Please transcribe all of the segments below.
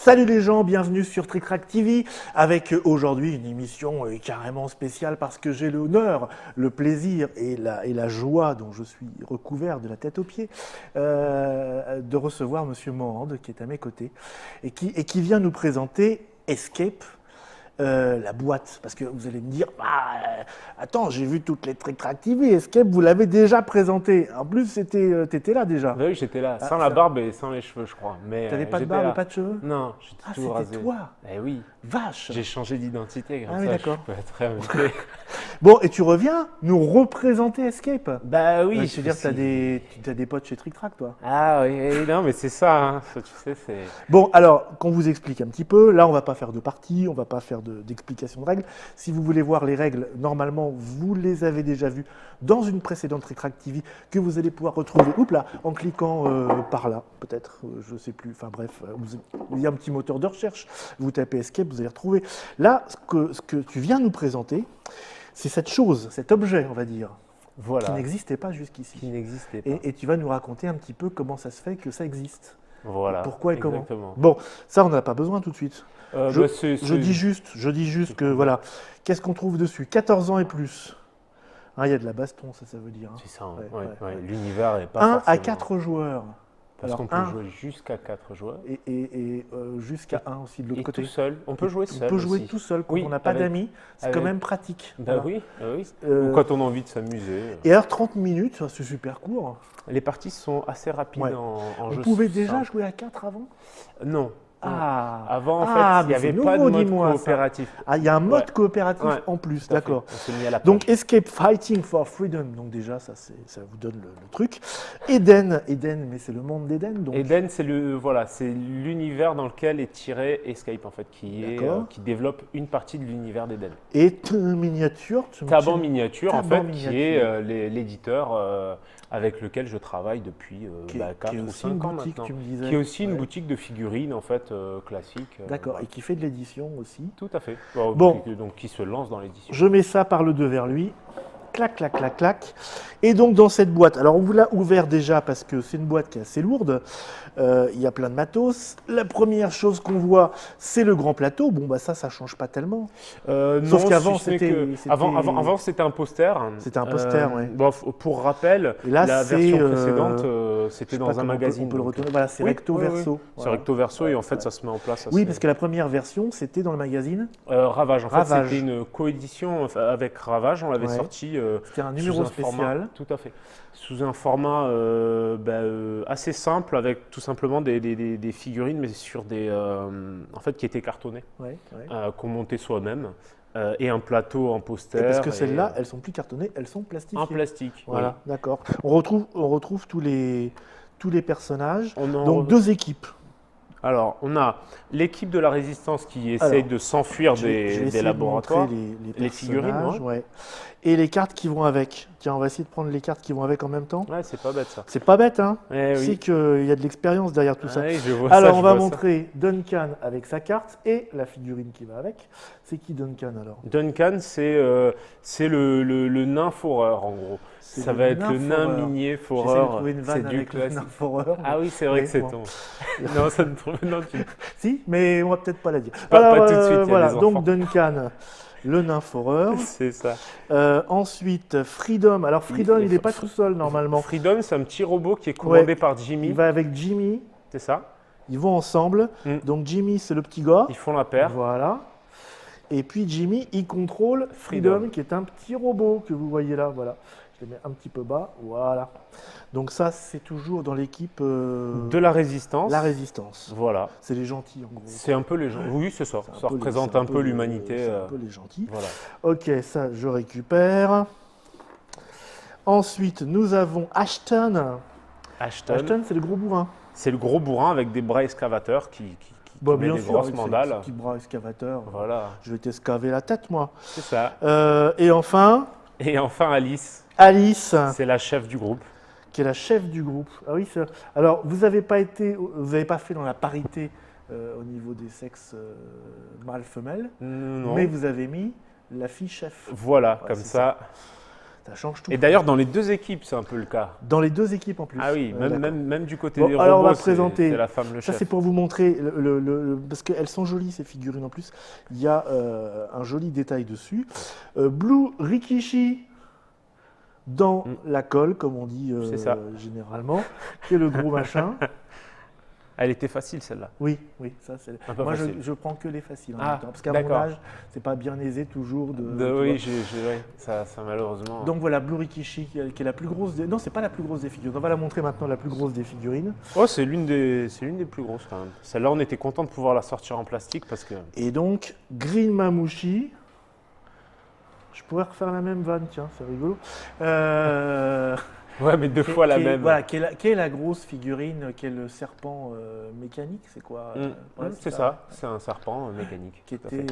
Salut les gens, bienvenue sur Trick Track TV avec aujourd'hui une émission carrément spéciale parce que j'ai l'honneur, le plaisir et la joie dont je suis recouvert de la tête aux pieds de recevoir Monsieur Mohand qui est à mes côtés et qui vient nous présenter Escape. La boîte, parce que vous allez me dire, attends, j'ai vu toutes les Trick Track TV, Escape, vous l'avez déjà présenté. En plus, t'étais là déjà. Bah oui, j'étais là, sans la barbe et sans les cheveux, je crois. Mais T'avais pas de j'étais barbe là. et pas de cheveux? Non, j'étais tout rasé. C'était toi? Eh oui, Vache! j'ai changé d'identité, comme Ah oui, ça, d'accord. je peux être invité. Bon, et tu reviens nous représenter Escape? Bah oui, Je veux dire, t'as des potes chez Trick Track, toi. Ah oui, non, mais c'est ça, hein. Ça, tu sais, c'est... Bon, alors, qu'on vous explique un petit peu, là, on va pas faire de partie, on va pas faire d'explication de règles. Si vous voulez voir les règles, normalement, vous les avez déjà vues dans une précédente Trick Track TV que vous allez pouvoir retrouver, en cliquant par là, peut-être, je sais plus, enfin bref, il y a un petit moteur de recherche, vous tapez Escape, vous allez retrouver. Là, ce que tu viens nous présenter, c'est cette chose, cet objet, on va dire, Voilà, qui n'existait pas jusqu'ici. qui n'existait pas. Et tu vas nous raconter un petit peu comment ça se fait que ça existe. Voilà, Pourquoi et comment. exactement. Bon, ça, on n'en a pas besoin tout de suite. Je Bah, dis juste que, voilà, qu'est-ce qu'on trouve dessus? 14 ans et plus. Hein, il y a de la baston, ça veut dire. Hein. C'est ça, Ouais, ouais, ouais, ouais. ouais. L'univers est pas 1 à forcément... 4 joueurs. Parce Alors, qu'on peut un jouer jusqu'à 4 joueurs. et jusqu'à 1 aussi de l'autre Et côté. tout seul, on peut jouer seul On peut jouer aussi. tout seul quand Oui, on n'a pas avec- d'amis. C'est quand avec- même pratique. Bah Voilà. oui, oui. Euh, Ou quand on a envie de s'amuser. Et alors, 30 minutes, c'est super court. Les parties sont assez rapides Ouais. en On jeu. pouvait déjà simple. jouer à 4 avant? Non. Ah, Avant, en Ah, fait, il n'y mais avait c'est pas de nouveau, mode dis-moi, ça. coopératif. Ah, il y a un mode Ouais. coopératif Ouais. en plus, Tout à fait. d'accord. On s'est mis à la page. Donc Escape Fighting for Freedom, donc déjà ça vous donne le truc. Eden, mais c'est le monde d'Eden, donc. Eden, c'est l'univers dans lequel est tiré Escape, en fait, D'accord. qui développe une partie de l'univers d'Eden. Et miniature. Taban Miniature, en Taban fait, qui Miniature. est l'éditeur avec lequel je travaille depuis Qui est 4 ou aussi une 5 ans boutique, maintenant. tu me disais. Qui est aussi une Ouais. boutique de figurines, en fait, classique. D'accord, voilà. et qui fait de l'édition aussi. Tout à fait. Bon. Donc, qui se lance dans l'édition. Je mets ça par le devers lui. Clac, clac, clac, clac. Et donc dans cette boîte, alors on vous l'a ouvert déjà parce que c'est une boîte qui est assez lourde. Il y a plein de matos. La première chose qu'on voit, c'est le grand plateau. Bon, bah ça change pas tellement. Sauf Non, qu'avant, si ce n'est c'était- que- c'était- avant, c'était un poster. C'était un poster, ouais. Bon, pour rappel, Et là, la c'est, version précédente, Je c'était sais pas dans un comment magazine. on peut le donc, retourner. Voilà, c'est oui, recto oui, oui. verso. C'est Voilà. recto verso et en fait, Ouais. ça se met en place. Oui, assez- parce que la première version, c'était dans le magazine. Ravage, en fait, Ravage. c'était une coédition avec Ravage. On l'avait Ouais. sorti C'était un sous numéro un spécial. format, tout à fait, sous un format assez simple avec tout simplement des figurines, mais sur en fait, qui étaient cartonnées, Ouais, ouais. qu'on montait soi-même, et un plateau en Et poster. parce que et, celles-là, elles sont plus cartonnées, elles sont plastifiées. en plastique. Voilà, d'accord. On retrouve tous les personnages. Oui. Donc deux équipes. Alors, on a l'équipe de la résistance qui essaye Alors, de s'enfuir Je vais des essayer de laboratoires. montrer les les figurines, personnages, ouais. Et les cartes qui vont avec. Tiens, on va essayer de prendre les cartes qui vont avec en même temps. Ouais, c'est pas bête ça. C'est pas bête, hein? Eh C'est oui. qu'il y a de l'expérience derrière tout ça. Ouais, je vois Alors, ça, on je va vois ça. montrer Duncan avec sa carte et la figurine qui va avec. C'est qui Duncan alors? Duncan, c'est le nain foreur en gros. C'est Ça le va être nain le nain foreur. minier J'essaie de foreur. trouver une vanne C'est du avec le classique. nain foreur. Ah oui, c'est vrai Oui, que c'est bon. ton. Non, ça ne trouve. Non, Si, mais on va peut-être pas la dire. Pas tout de suite, il y a voilà, des donc enfants. Duncan, le nain foreur. c'est ça. Ensuite, Freedom. Alors Freedom, il n'est pas tout seul normalement. Freedom, c'est un petit robot qui est commandé Ouais. par Jimmy. Il va avec Jimmy. C'est ça. Ils vont ensemble. Mm. Donc Jimmy, c'est le petit gars. Ils font la paire. Voilà. Et puis Jimmy, il contrôle Freedom, Freedom. qui est un petit robot que vous voyez là. Voilà. Je le mets un petit peu bas. Voilà. Donc ça, c'est toujours dans l'équipe De la résistance. La Résistance. Voilà. C'est les gentils en gros. C'est un peu les gens. Oui, c'est ça. C'est Ça représente c'est un peu le- l'humanité. C'est un peu les gentils. Voilà. Ok, ça, je récupère. Ensuite, nous avons Ashton. Ashton, Ashton, c'est le gros bourrin. c'est le gros bourrin avec des bras excavateurs qui Bah, met bien des sûr, grosses avec ses mandales. petits bras excavateurs. Voilà, Je vais t'escaver la tête, moi. c'est ça. Et enfin, Et enfin Alice, Alice, c'est la chef du groupe. qui est la chef du groupe. Ah oui, alors vous n'avez pas fait dans la parité au niveau des sexes mâle-femelle, Non. mais vous avez mis la fille chef. Voilà, Ouais, comme c'est ça. Ça change tout. Et d'ailleurs, dans les deux équipes, c'est un peu le cas. Dans les deux équipes en plus. Ah oui, D'accord. même du côté Bon, des alors on va robots, présenter. c'est la femme le Ça, chef. c'est pour vous montrer, parce qu'elles sont jolies ces figurines en plus. Il y a un joli détail dessus. Blue Rikishi dans la colle, comme on dit C'est ça. généralement, qui est le gros machin. Elle était facile celle-là. Oui, ça c'est. Un peu Moi, facile. je prends que les faciles en Ah, même temps, parce qu'à mon d'accord. âge, c'est pas bien aisé toujours de. tu Oui, vois. ouais, ça malheureusement. Donc voilà, Blue Rikishi qui est la plus grosse des... Non, c'est pas la plus grosse des figurines. On va la montrer maintenant, la plus grosse des figurines. Oh, c'est l'une des plus grosses quand même. Celle-là, on était content de pouvoir la sortir en plastique parce que. Et donc, Green Mamouchi. Je pourrais refaire la même vanne, tiens, c'est rigolo. Ouais, mais deux fois la même. Voilà, qui est la grosse figurine, qui est le serpent mécanique, c'est quoi? Ouais, C'est ça, c'est un serpent mécanique. Qui tout à fait.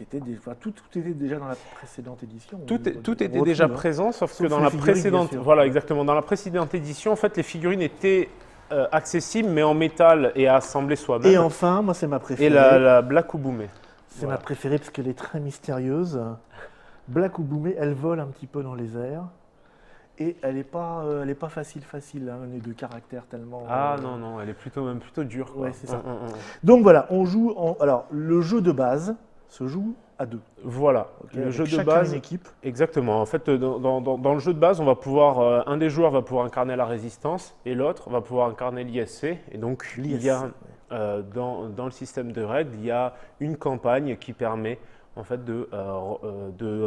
était tout était déjà dans la précédente édition. Tout était retrouve, déjà hein. présent, sauf que Sauf dans les la figurines, précédente, bien sûr. voilà exactement, dans la précédente édition, en fait, les figurines étaient accessibles, mais en métal et à assembler soi-même. Et enfin, moi c'est ma préférée. Et la Black Ubume. C'est ma préférée parce qu'elle est très mystérieuse. Black Ubume, elle vole un petit peu dans les airs. Et elle n'est pas facile, hein, elle est de caractère tellement. Ah non, elle est même plutôt dure. Quoi. Ouais, c'est ça. Donc voilà, on joue. Alors, le jeu de base se joue à deux. Voilà, Ok, le avec jeu de chacun base. une équipe. Exactement. En fait, dans le jeu de base, on va pouvoir, un des joueurs va pouvoir incarner la résistance et l'autre va pouvoir incarner l'ISC. Et donc, il y a dans le système de règles, il y a une campagne qui permet en fait de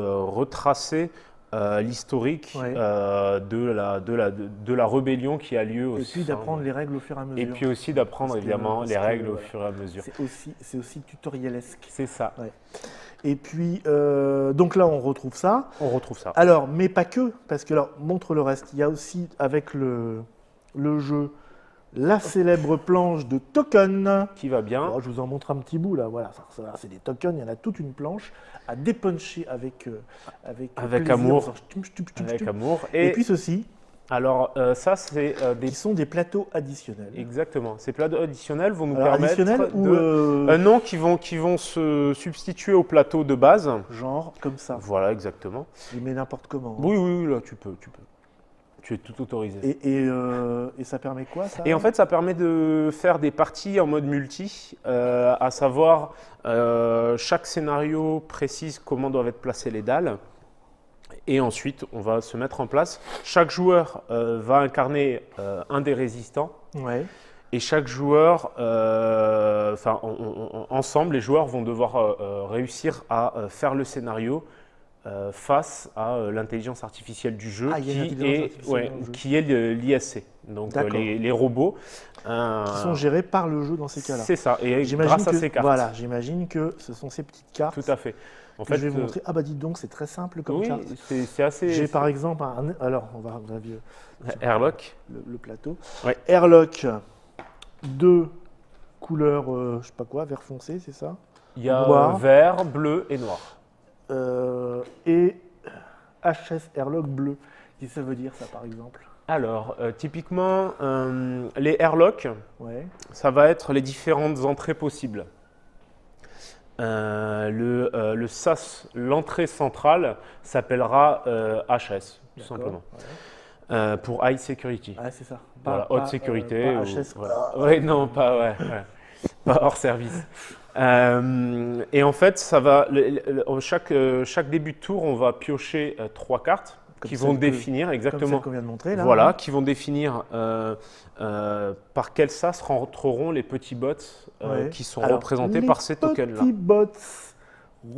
retracer l'historique de la rébellion qui a lieu au Et puis d'apprendre les règles au fur et à mesure. Et puis aussi d'apprendre évidemment les règles au fur et à mesure. C'est aussi tutorielesque. C'est ça. Ouais. Et puis, donc là, on retrouve ça. On retrouve ça. Alors, mais pas que, parce que, alors, montre le reste. Il y a aussi, avec le jeu, la célèbre planche de tokens. Qui va bien. Alors, je vous en montre un petit bout, là. Voilà, c'est des tokens. Il y en a toute une planche à dépuncher avec amour. Avec amour. Et puis ceci. Alors, ça, c'est qui sont des plateaux additionnels. Exactement. Ces plateaux additionnels vont nous Alors, permettre non, qui vont se substituer au plateau de base. Genre comme ça. Voilà, exactement. Il met n'importe comment. Hein. Oui, là, tu peux. Tu es tout autorisé. Et ça permet quoi, ça? Et en fait, ça permet de faire des parties en mode multi, à savoir, chaque scénario précise comment doivent être placées les dalles. Et ensuite, on va se mettre en place. Chaque joueur va incarner un des résistants. Ouais. Et chaque joueur, ensemble, les joueurs vont devoir réussir à faire le scénario face à l'intelligence artificielle du jeu, qui est l'ISC, donc les robots. Qui sont gérés par le jeu dans ces cas-là. C'est ça, et grâce à ces cartes. Voilà, j'imagine que ce sont ces petites cartes. Tout à fait. En fait, je vais vous montrer. Ah bah dites donc, c'est très simple comme carte. C'est assez... J'ai par exemple alors, on va Airlock. Le plateau. Ouais. Airlock, deux couleurs, je sais pas quoi, vert foncé, c'est ça? Il y a vert, bleu et noir. Et HS Airlock bleu. Qu'est-ce que ça veut dire ça par exemple? Alors, typiquement, les airlocks, ça va être les différentes entrées possibles. Le SAS, l'entrée centrale, s'appellera HS, tout simplement. Ouais. Pour High Security. Ah, c'est ça. Voilà, haute sécurité. Pas HS. Oui, non, pas hors service. Et en fait, ça va, chaque début de tour, on va piocher 3 cartes. Qui vont définir exactement, qu'on vient de montrer, là, voilà, qui vont définir par quel sas rentreront les petits bots qui sont représentés par ces tokens-là. Les petits bots,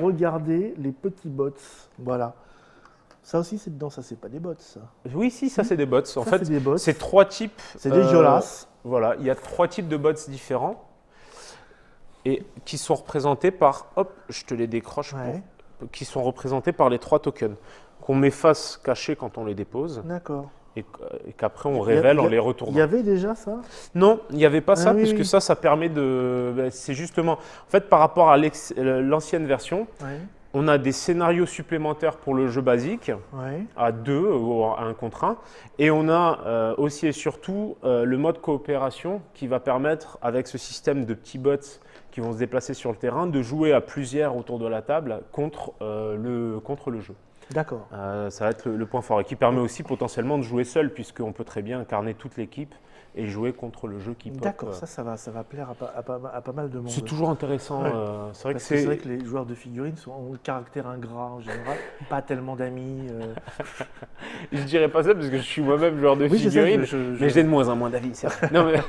regardez les petits bots, voilà. Ça aussi c'est dedans, ça c'est pas des bots ça. Oui, si, ça c'est des bots. En fait, c'est 3 types. C'est dégueulasse. Voilà, il y a 3 types de bots différents et qui sont représentés par, hop, je te les décroche, qui sont représentés par les 3 tokens. Qu'on met face cachée quand on les dépose. D'accord. Et qu'après on révèle en les retournant. Il y avait déjà ça? Non, il n'y avait pas ça, puisque ça permet de... C'est justement... En fait, par rapport à l'ancienne version, on a des scénarios supplémentaires pour le jeu basique, à 2 ou à 1 contre 1. Et on a aussi et surtout le mode coopération qui va permettre, avec ce système de petits bots qui vont se déplacer sur le terrain, de jouer à plusieurs autour de la table contre le jeu. D'accord. Ça va être le point fort et qui permet aussi potentiellement de jouer seul puisqu'on peut très bien incarner toute l'équipe et jouer contre le jeu qui pop. D'accord, ça va plaire à pas mal de monde. C'est toujours intéressant. Ouais. C'est vrai que les joueurs de figurines ont le caractère ingrat en général, pas tellement d'amis. Je dirais pas ça parce que je suis moi-même joueur de figurines, mais j'ai de moins en moins d'avis. Non, mais...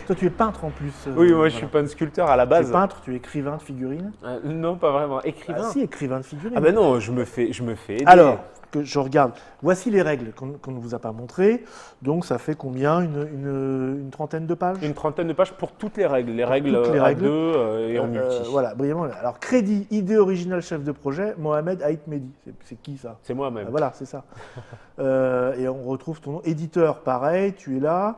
Toi, tu es peintre en plus. Oui, moi je suis pas un sculpteur à la base. Tu es peintre, tu es écrivain de figurines. Non, pas vraiment. Écrivain. Ah si, écrivain de figurines. Ah ben non, je me fais aider. Alors, que je regarde. Voici les règles qu'on ne vous a pas montrées. Donc, ça fait combien une trentaine de pages? Une trentaine de pages pour toutes les règles. Les règles à deux et en multi. Voilà, brièvement. Alors, crédit, idée originale, chef de projet, Mohamed Haït Mehdi. C'est qui ça? C'est moi-même. Voilà, c'est ça. Et on retrouve ton nom. Éditeur, pareil, tu es là.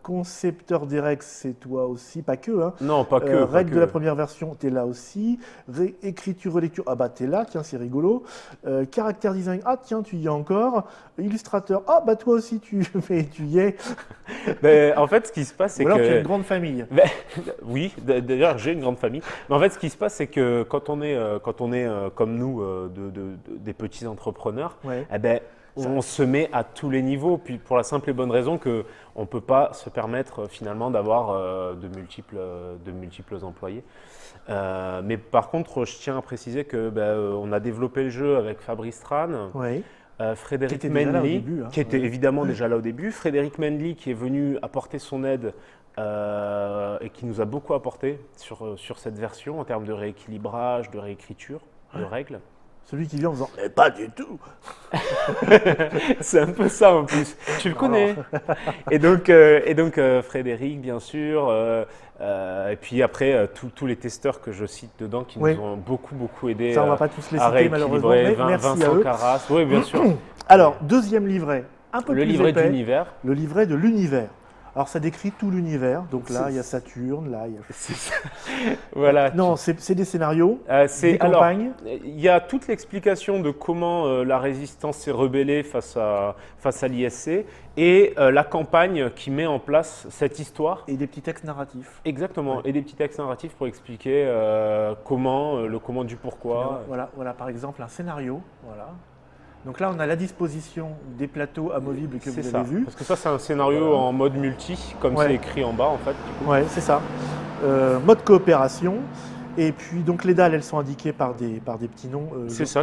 Concepteur des règles, c'est toi aussi, pas que. Hein. Non, pas que. Règles de la première version, tu es là aussi. Écriture, relecture, ah bah tu es là, tiens, c'est rigolo. Caractère design, ah tiens, tu y es encore. Illustrateur, ah bah toi aussi, tu y es. Ben, en fait, ce qui se passe, c'est que… Ou alors tu as une grande famille. Ben, oui, d'ailleurs, j'ai une grande famille. Mais en fait, ce qui se passe, c'est que quand on est comme nous, des petits entrepreneurs, ouais. Eh ben, on se met à tous les niveaux, puis pour la simple et bonne raison qu'on ne peut pas se permettre finalement d'avoir de multiples employés. Mais par contre, je tiens à préciser que on a développé le jeu avec Fabrice Tran, ouais. Frédéric Menli, qui était évidemment déjà là au début, Frédéric Menli qui est venu apporter son aide et qui nous a beaucoup apporté sur cette version en termes de rééquilibrage, de réécriture, de règles. Celui qui vient en disant « mais pas du tout !» C'est un peu ça en plus, tu le connais. Et donc Frédéric, bien sûr, et puis après tous les testeurs que je cite dedans qui nous ont beaucoup aidé ça, on va pas tous les citer, malheureusement, mais merci Vincent à eux. Carras, oui bien sûr. Alors, deuxième livret, un peu le plus livret épais, d'univers. Le livret de l'univers. Alors, ça décrit tout l'univers. Donc là, il y a Saturne, là, il y a… C'est ça. Voilà. Non, c'est des scénarios, des alors, campagnes. Il y a toute l'explication de comment la résistance s'est rebellée face à l'ISC et la campagne qui met en place cette histoire. Et des petits textes narratifs. Exactement, et des petits textes narratifs pour expliquer comment, le comment du pourquoi. Voilà, par exemple, un scénario. Voilà. Donc là, on a à la disposition des plateaux amovibles que vous avez vus. Parce que ça, c'est un scénario en mode multi, comme c'est écrit en bas, en fait. Oui, c'est ça. Mode coopération. Et puis, donc, les dalles, elles sont indiquées par des petits noms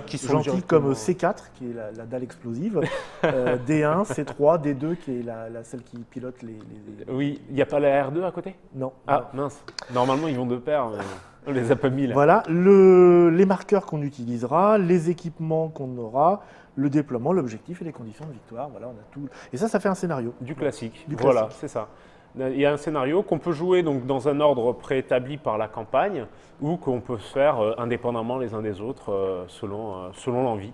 qui sont gentils, comme C4, qui est la dalle explosive, D1, C3, D2, qui est celle qui pilote les… Oui, il n'y a pas la R2 à côté? Non. Ah, mince. Normalement, ils vont de pair, mais… On les a pas mis là. Voilà, les marqueurs qu'on utilisera, les équipements qu'on aura, le déploiement, l'objectif et les conditions de victoire. Voilà, on a tout. Et ça fait un scénario. Du classique. Voilà, c'est ça. Il y a un scénario qu'on peut jouer donc dans un ordre préétabli par la campagne ou qu'on peut faire indépendamment les uns des autres selon l'envie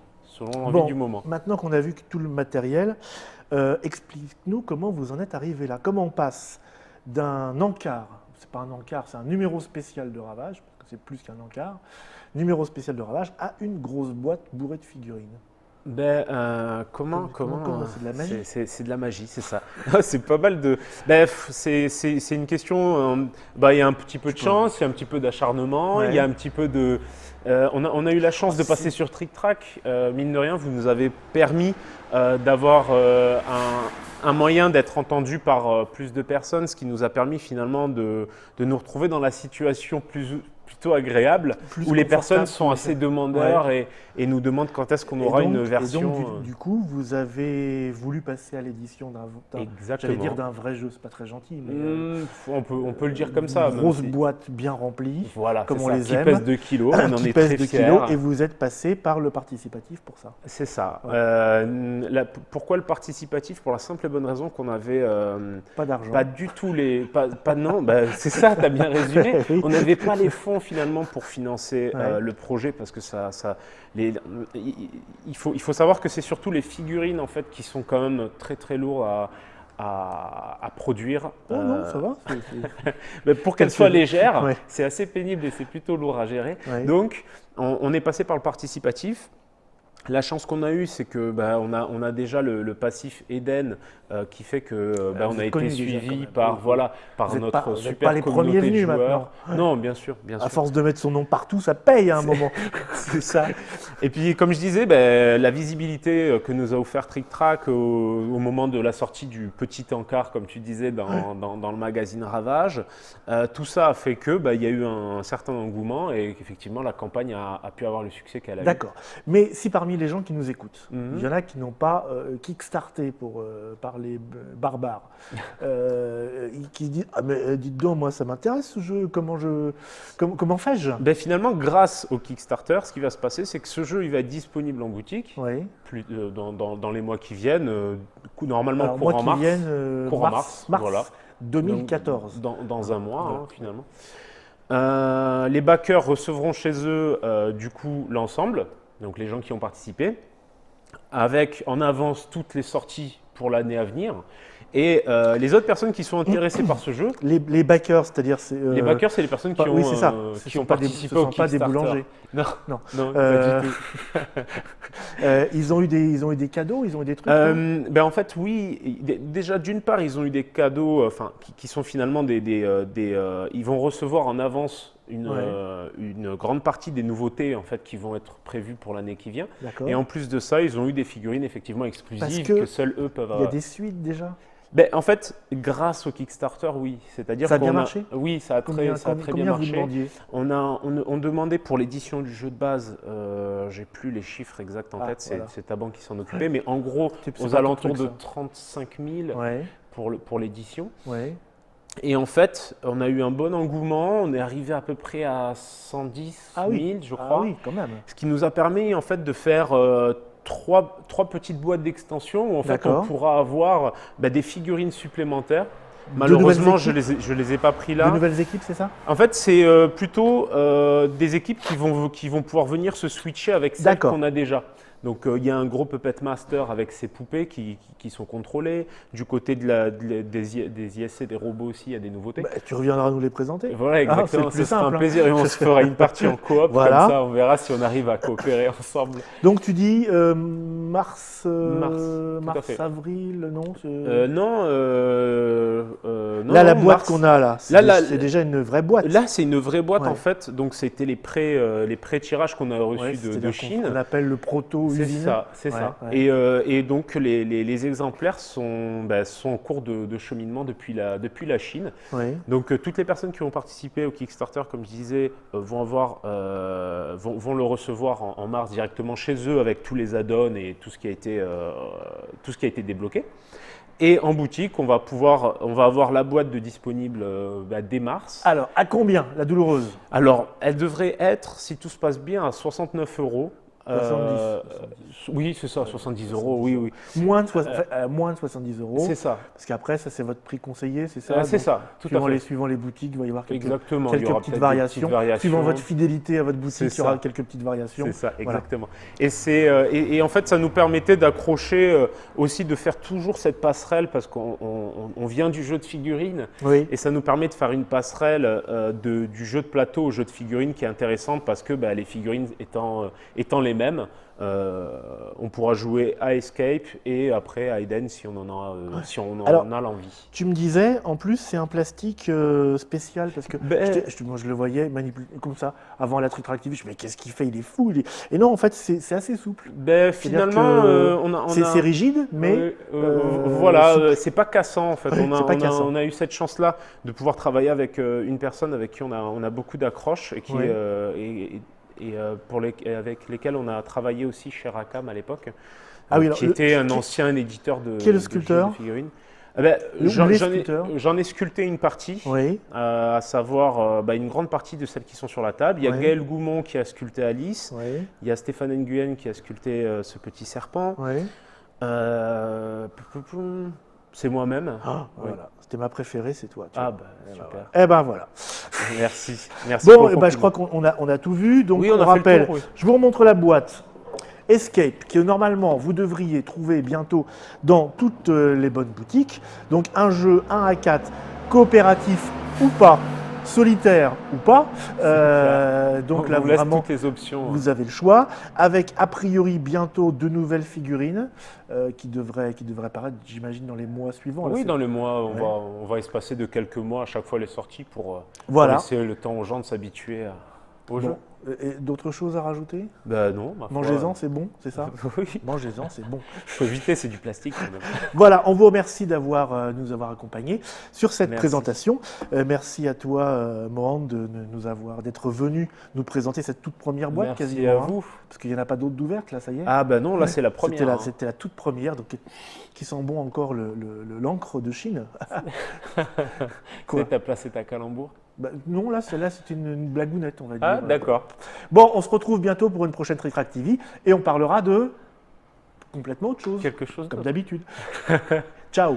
du moment. Maintenant qu'on a vu tout le matériel, explique-nous comment vous en êtes arrivé là. Comment on passe d'un encart, c'est pas un encart, c'est un numéro spécial de ravage, parce que c'est plus qu'un encart, numéro spécial de ravage, à une grosse boîte bourrée de figurines. Comment c'est de la magie. C'est de la magie, c'est ça. C'est pas mal de… c'est une question… il y a un petit peu de chance, il y a un petit peu d'acharnement, il y a un petit peu de… on a eu la chance de passer sur Trick Track. Mine de rien, vous nous avez permis d'avoir un moyen d'être entendu par plus de personnes, ce qui nous a permis finalement de nous retrouver dans la situation plutôt agréable, où les personnes sont assez demandeurs et nous demandent quand est-ce qu'on aura une version… Et donc, du coup, vous avez voulu passer à l'édition d'un vrai jeu, c'est pas très gentil, mais… on peut le dire comme ça. Une grosse boîte bien remplie, voilà, comme on les aime. Qui pèse 2 kilos, on en est très fiers. Et vous êtes passé par le participatif pour ça. C'est ça. Pourquoi le participatif? Pour la simple et bonne raison qu'on avait… pas d'argent. Pas du tout les… non, c'est ça, tu as bien résumé. Oui. On n'avait pas les fonds finalement pour financer le projet parce que il faut savoir que c'est surtout les figurines en fait qui sont quand même très très lourds à produire. Oh non, ça va. Mais pour qu'elles soient légères, c'est assez pénible et c'est plutôt lourd à gérer. Donc on est passé par le participatif. La chance qu'on a eue, c'est que on a déjà le passif Eden qui fait que on a été suivi par notre super les communauté premiers venus de joueurs. maintenant. Non, bien sûr. À force de mettre son nom partout, ça paye à un moment. C'est ça. Et puis, comme je disais, la visibilité que nous a offert Trick Track au moment de la sortie du petit encart, comme tu disais, dans le magazine Ravage, tout ça a fait que il y a eu un certain engouement et qu'effectivement la campagne a pu avoir le succès qu'elle a eu. D'accord. Mais si parmi les gens qui nous écoutent, il y en a qui n'ont pas kickstarté pour parler barbare, qui disent mais dites donc, moi ça m'intéresse ce jeu, comment fais-je? Finalement, grâce au Kickstarter, ce qui va se passer, c'est que ce jeu il va être disponible en boutique dans les mois qui viennent, normalement courant mars. Voilà. 2014. Dans un mois, finalement. Les backers recevront chez eux du coup l'ensemble, donc les gens qui ont participé, avec en avance toutes les sorties pour l'année à venir. Et les autres personnes qui sont intéressées par ce jeu… Les backers, c'est-à-dire… Les backers, c'est les personnes qui ont participé au Kickstarter. Ce ne sont pas des boulangers. Non, pas du tout. Ils ont eu des cadeaux, ils ont eu des trucs en fait, oui. Déjà, d'une part, ils ont eu des cadeaux qui sont finalement ils vont recevoir en avance une grande partie des nouveautés en fait, qui vont être prévues pour l'année qui vient. Et en plus de ça, ils ont eu des figurines effectivement exclusives que seuls eux peuvent avoir. Il y a des suites déjà ? En fait, grâce au Kickstarter, oui. C'est-à-dire ça a bien marché ? Oui, ça a très bien marché. On demandait pour l'édition du jeu de base, j'ai plus les chiffres exacts en tête, c'est ta banque qui s'en occupait, mais en gros, aux alentours de 35 000 pour l'édition. Et en fait, on a eu un bon engouement, on est arrivé à peu près à 110 000, je crois. Ah oui, quand même. Ce qui nous a permis en fait de faire… Trois petites boîtes d'extension où en fait on pourra avoir des figurines supplémentaires. Malheureusement, je les ai pas pris là. De nouvelles équipes, c'est ça? En fait, c'est plutôt des équipes qui vont pouvoir venir se switcher avec celles qu'on a déjà. Donc, il y a un gros Puppet Master avec ses poupées qui sont contrôlées. Du côté des ISC, des robots aussi, il y a des nouveautés. Tu reviendras nous les présenter. Voilà, exactement. Ce sera un plaisir et on se fera une partie en coop. Comme ça, on verra si on arrive à coopérer ensemble. Donc, tu dis mars, avril, non Non. Là, la boîte qu'on a là, c'est déjà une vraie boîte. Là, c'est une vraie boîte en fait. Donc, c'était les pré-tirages qu'on a reçus de Chine. On appelle le proto. C'est ça. Et donc les exemplaires sont en cours de cheminement depuis la Chine. Donc toutes les personnes qui ont participé au Kickstarter, comme je disais, vont le recevoir en mars directement chez eux avec tous les add-ons et tout ce qui a été débloqué. Et en boutique, on va avoir la boîte de disponible dès mars. Alors, à combien la douloureuse? Alors, elle devrait être, si tout se passe bien, à 69 €. 70. Oui, c'est ça, 70 €, oui. Moins de 70 €. C'est ça. Parce qu'après, ça, c'est votre prix conseillé, c'est ça? C'est ça, tout à fait. Suivant les boutiques, il va y avoir quelques petites variations. Suivant votre fidélité à votre boutique, il y aura quelques petites variations. C'est ça, exactement. Voilà. Et en fait, ça nous permettait d'accrocher aussi, de faire toujours cette passerelle, parce qu'on vient du jeu de figurines, et ça nous permet de faire une passerelle du jeu de plateau au jeu de figurines qui est intéressante, parce que les figurines étant les mêmes, on pourra jouer à Escape et après à Eden si on en a l'envie. Tu me disais, en plus, c'est un plastique spécial parce que moi je le voyais manipulé comme ça avant la Trick Track TV. Je me dis, mais qu'est-ce qu'il fait? Il est fou. Et non, en fait, c'est assez souple. Finalement, c'est rigide, mais voilà, c'est pas cassant en fait. On a eu cette chance-là de pouvoir travailler avec une personne avec qui on a beaucoup d'accroches et avec lesquels on a travaillé aussi chez Rackham à l'époque, qui était un ancien éditeur de figurines. J'en ai sculpté une partie, à savoir une grande partie de celles qui sont sur la table. Il y a Gaël Goumont qui a sculpté Alice, il y a Stéphane Nguyen qui a sculpté ce petit serpent. C'est moi-même. Voilà. C'était ma préférée, c'est toi. Super. Voilà. Merci. Bon, je crois qu'on a tout vu. Donc, on rappelle, je vous remontre la boîte Escape, que normalement, vous devriez trouver bientôt dans toutes les bonnes boutiques. Donc, un jeu 1 à 4, coopératif ou pas, solitaire ou pas. Donc là, vraiment, toutes les options. Vous avez le choix. Avec a priori bientôt de nouvelles figurines qui devraient apparaître, j'imagine, dans les mois suivants. Oui, dans les mois, on va espacer de quelques mois à chaque fois les sorties pour laisser le temps aux gens de s'habituer au jeu. Et d'autres choses à rajouter? Non. Mangez-en, c'est bon, c'est ça? Oui. Mangez-en, c'est bon. Il faut éviter, c'est du plastique. Voilà, on vous remercie de nous avoir accompagnés sur cette présentation. Merci à toi, Mohand, d'être venu nous présenter cette toute première boîte. Merci à vous. Parce qu'il n'y en a pas d'autres d'ouvertes, là, ça y est. Ah non, là c'est la première. C'était la toute première, donc qui sent bon encore l'encre de Chine. Quoi? Tu as placé ta calembour? Non, là, celle-là, c'est une blagounette, on va dire. Ah, d'accord. Bon, on se retrouve bientôt pour une prochaine Trick Track TV et on parlera de complètement autre chose. Quelque chose comme d'habitude. Ciao.